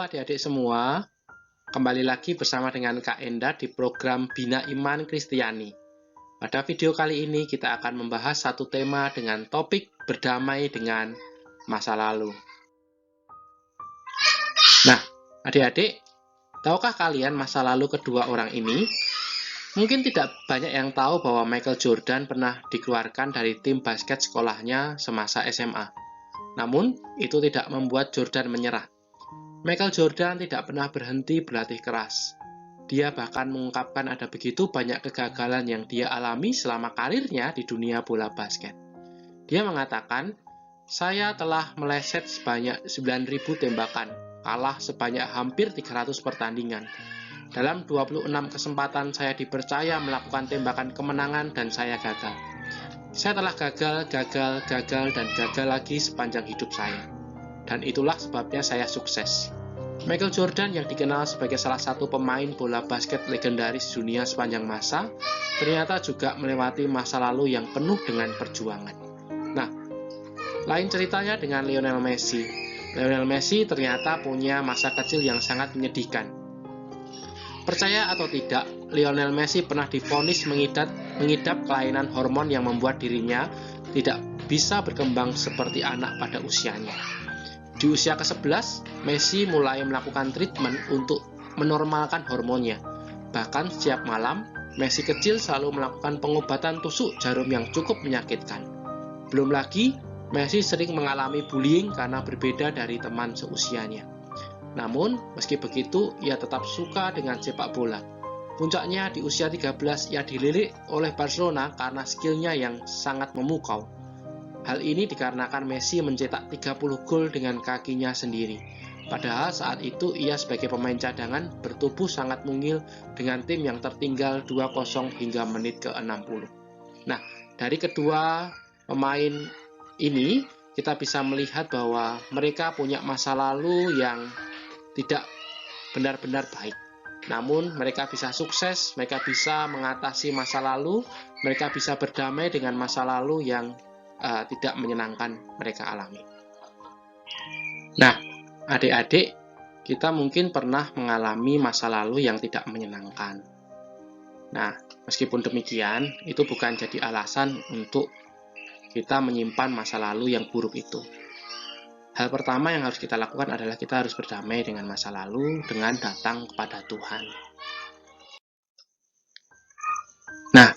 adik-adik semua, kembali lagi bersama dengan Kak Enda di program Bina Iman Kristiani. Pada video kali ini kita akan membahas satu tema dengan topik berdamai dengan masa lalu. Nah, adik-adik, tahukah kalian masa lalu kedua orang ini? Mungkin tidak banyak yang tahu bahwa Michael Jordan pernah dikeluarkan dari tim basket sekolahnya semasa SMA. Namun, itu tidak membuat Jordan menyerah. Michael Jordan tidak pernah berhenti berlatih keras. Dia bahkan mengungkapkan ada begitu banyak kegagalan yang dia alami selama karirnya di dunia bola basket. Dia mengatakan, "Saya telah meleset sebanyak 9.000 tembakan, kalah sebanyak hampir 300 pertandingan. Dalam 26 kesempatan saya dipercaya melakukan tembakan kemenangan dan saya gagal. Saya telah gagal, dan gagal lagi sepanjang hidup saya. Dan itulah sebabnya saya sukses." Michael Jordan yang dikenal sebagai salah satu pemain bola basket legendaris dunia sepanjang masa, ternyata juga melewati masa lalu yang penuh dengan perjuangan. Nah, lain ceritanya dengan Lionel Messi. Lionel Messi ternyata punya masa kecil yang sangat menyedihkan. Percaya atau tidak, Lionel Messi pernah divonis mengidap kelainan hormon yang membuat dirinya tidak bisa berkembang seperti anak pada usianya. Di usia ke-11, Messi mulai melakukan treatment untuk menormalkan hormonnya. Bahkan setiap malam, Messi kecil selalu melakukan pengobatan tusuk jarum yang cukup menyakitkan. Belum lagi, Messi sering mengalami bullying karena berbeda dari teman seusianya. Namun, meski begitu, ia tetap suka dengan sepak bola. Puncaknya di usia 13, ia dilirik oleh Barcelona karena skillnya yang sangat memukau. Hal ini dikarenakan Messi mencetak 30 gol dengan kakinya sendiri. Padahal saat itu ia sebagai pemain cadangan bertubuh sangat mungil dengan tim yang tertinggal 2-0 hingga menit ke-60. Nah, dari kedua pemain ini kita bisa melihat bahwa mereka punya masa lalu yang tidak benar-benar baik. Namun mereka bisa sukses, mereka bisa mengatasi masa lalu, mereka bisa berdamai dengan masa lalu yang tidak menyenangkan mereka alami. Nah, adik-adik, kita mungkin pernah mengalami masa lalu yang tidak menyenangkan. Nah, meskipun demikian, itu bukan jadi alasan untuk kita menyimpan masa lalu yang buruk itu. Hal pertama yang harus kita lakukan adalah kita harus berdamai dengan masa lalu dengan datang kepada Tuhan. Nah,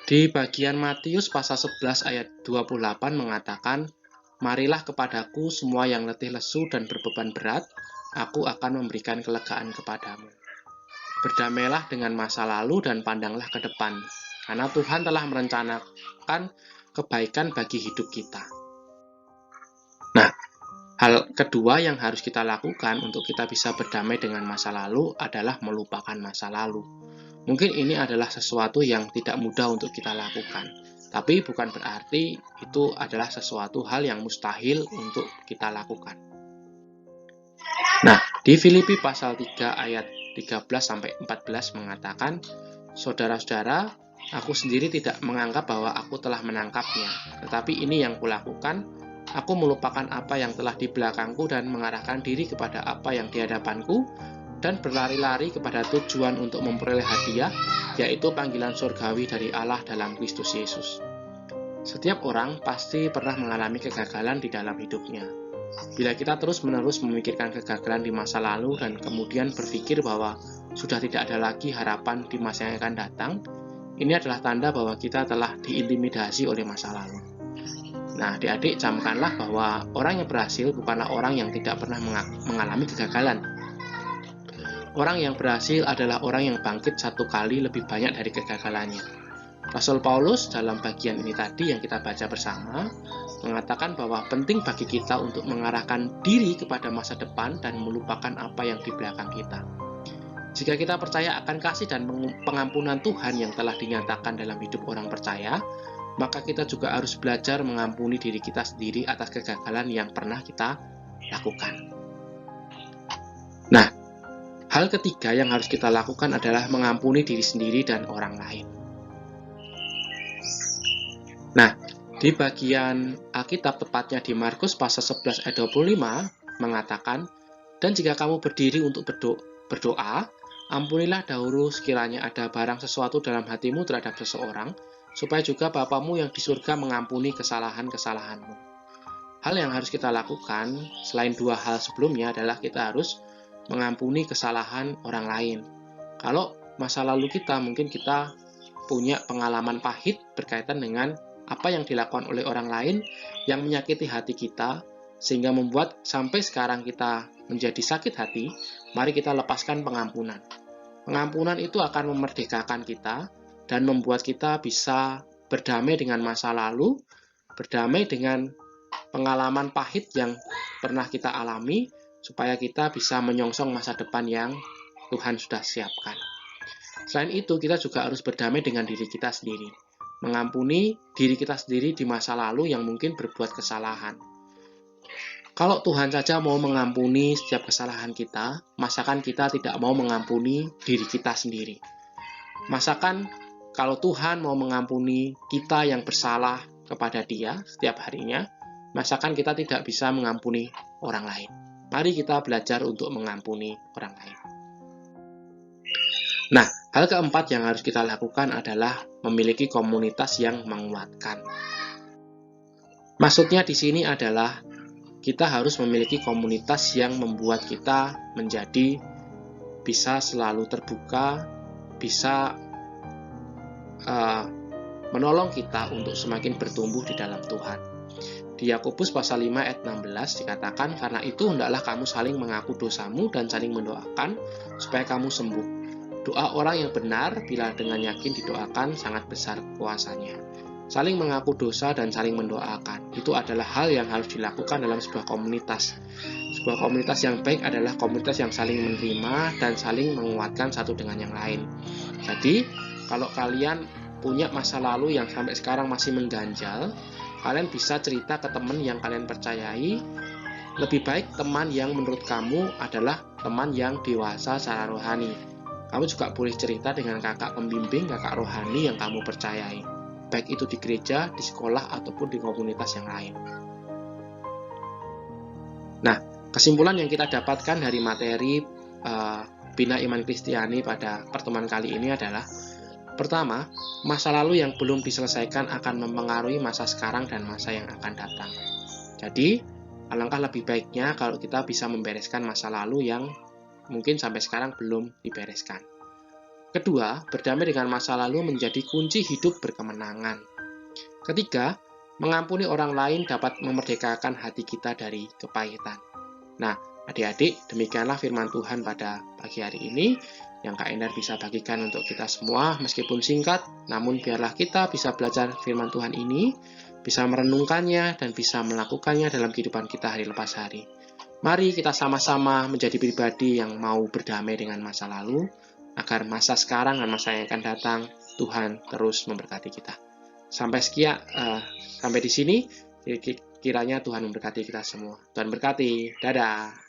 di bagian Matius pasal 11 ayat 28 mengatakan, "Marilah kepadaku semua yang letih lesu dan berbeban berat, aku akan memberikan kelegaan kepadamu." Berdamailah dengan masa lalu dan pandanglah ke depan, karena Tuhan telah merencanakan kebaikan bagi hidup kita. Nah, hal kedua yang harus kita lakukan untuk kita bisa berdamai dengan masa lalu adalah melupakan masa lalu. Mungkin ini adalah sesuatu yang tidak mudah untuk kita lakukan, tapi bukan berarti itu adalah sesuatu hal yang mustahil untuk kita lakukan. Nah, di Filipi pasal 3 ayat 13-14 mengatakan, "Saudara-saudara, aku sendiri tidak menganggap bahwa aku telah menangkapnya, tetapi ini yang kulakukan, aku melupakan apa yang telah di belakangku dan mengarahkan diri kepada apa yang di hadapanku, dan berlari-lari kepada tujuan untuk memperoleh hadiah, yaitu panggilan surgawi dari Allah dalam Kristus Yesus." Setiap orang pasti pernah mengalami kegagalan di dalam hidupnya. Bila kita terus-menerus memikirkan kegagalan di masa lalu dan kemudian berpikir bahwa sudah tidak ada lagi harapan di masa yang akan datang, ini adalah tanda bahwa kita telah diintimidasi oleh masa lalu. Nah, adik-adik, camkanlah bahwa orang yang berhasil bukanlah orang yang tidak pernah mengalami kegagalan. Orang yang berhasil adalah orang yang bangkit satu kali lebih banyak dari kegagalannya. Rasul Paulus dalam bagian ini tadi yang kita baca bersama mengatakan bahwa penting bagi kita untuk mengarahkan diri kepada masa depan dan melupakan apa yang di belakang kita. Jika kita percaya akan kasih dan pengampunan Tuhan yang telah dinyatakan dalam hidup orang percaya, maka kita juga harus belajar mengampuni diri kita sendiri atas kegagalan yang pernah kita lakukan. Nah, hal ketiga yang harus kita lakukan adalah mengampuni diri sendiri dan orang lain. Nah, di bagian Alkitab tepatnya di Markus pasal 11 ayat 25 mengatakan, Dan jika kamu berdiri untuk berdoa, ampunilah dahulu sekiranya ada barang sesuatu dalam hatimu terhadap seseorang, supaya juga Bapamu yang di surga mengampuni kesalahan-kesalahanmu. Hal yang harus kita lakukan, selain dua hal sebelumnya, adalah kita harus mengampuni kesalahan orang lain. Kalau masa lalu kita, mungkin kita punya pengalaman pahit berkaitan dengan apa yang dilakukan oleh orang lain yang menyakiti hati kita, sehingga membuat sampai sekarang kita menjadi sakit hati, mari kita lepaskan pengampunan. Pengampunan itu akan memerdekakan kita dan membuat kita bisa berdamai dengan masa lalu, berdamai dengan pengalaman pahit yang pernah kita alami, supaya kita bisa menyongsong masa depan yang Tuhan sudah siapkan. Selain itu, kita juga harus berdamai dengan diri kita sendiri, mengampuni diri kita sendiri di masa lalu yang mungkin berbuat kesalahan. Kalau Tuhan saja mau mengampuni setiap kesalahan kita, masakan kita tidak mau mengampuni diri kita sendiri? Masakan kalau Tuhan mau mengampuni kita yang bersalah kepada Dia setiap harinya, masakan kita tidak bisa mengampuni orang lain? Mari kita belajar untuk mengampuni orang lain. Nah, hal keempat yang harus kita lakukan adalah memiliki komunitas yang menguatkan. Maksudnya di sini adalah kita harus memiliki komunitas yang membuat kita menjadi bisa selalu terbuka, bisa menolong kita untuk semakin bertumbuh di dalam Tuhan. Di Yakobus pasal 5 ayat 16 dikatakan, karena itu hendaklah kamu saling mengaku dosamu dan saling mendoakan supaya kamu sembuh. Doa orang yang benar bila dengan yakin didoakan sangat besar kuasanya. Saling mengaku dosa dan saling mendoakan, itu adalah hal yang harus dilakukan dalam sebuah komunitas. Sebuah komunitas yang baik adalah komunitas yang saling menerima dan saling menguatkan satu dengan yang lain. Jadi, kalau kalian punya masa lalu yang sampai sekarang masih mengganjal, kalian bisa cerita ke teman yang kalian percayai. Lebih baik teman yang menurut kamu adalah teman yang dewasa secara rohani. Kamu juga boleh cerita dengan kakak pembimbing, kakak rohani yang kamu percayai, baik itu di gereja, di sekolah, ataupun di komunitas yang lain. Nah, kesimpulan yang kita dapatkan dari materi Bina Iman Kristiani pada pertemuan kali ini adalah, pertama, masa lalu yang belum diselesaikan akan mempengaruhi masa sekarang dan masa yang akan datang. Jadi, alangkah lebih baiknya kalau kita bisa membereskan masa lalu yang mungkin sampai sekarang belum dibereskan. Kedua, berdamai dengan masa lalu menjadi kunci hidup berkemenangan. Ketiga, mengampuni orang lain dapat memerdekakan hati kita dari kepahitan. Nah, adik-adik, demikianlah firman Tuhan pada pagi hari ini yang Kak Endar bisa bagikan untuk kita semua, meskipun singkat, namun biarlah kita bisa belajar firman Tuhan ini, bisa merenungkannya, dan bisa melakukannya dalam kehidupan kita hari lepas hari. Mari kita sama-sama menjadi pribadi yang mau berdamai dengan masa lalu, agar masa sekarang dan masa yang akan datang, Tuhan terus memberkati kita. Sampai di sini, kiranya Tuhan memberkati kita semua. Tuhan berkati. Dadah.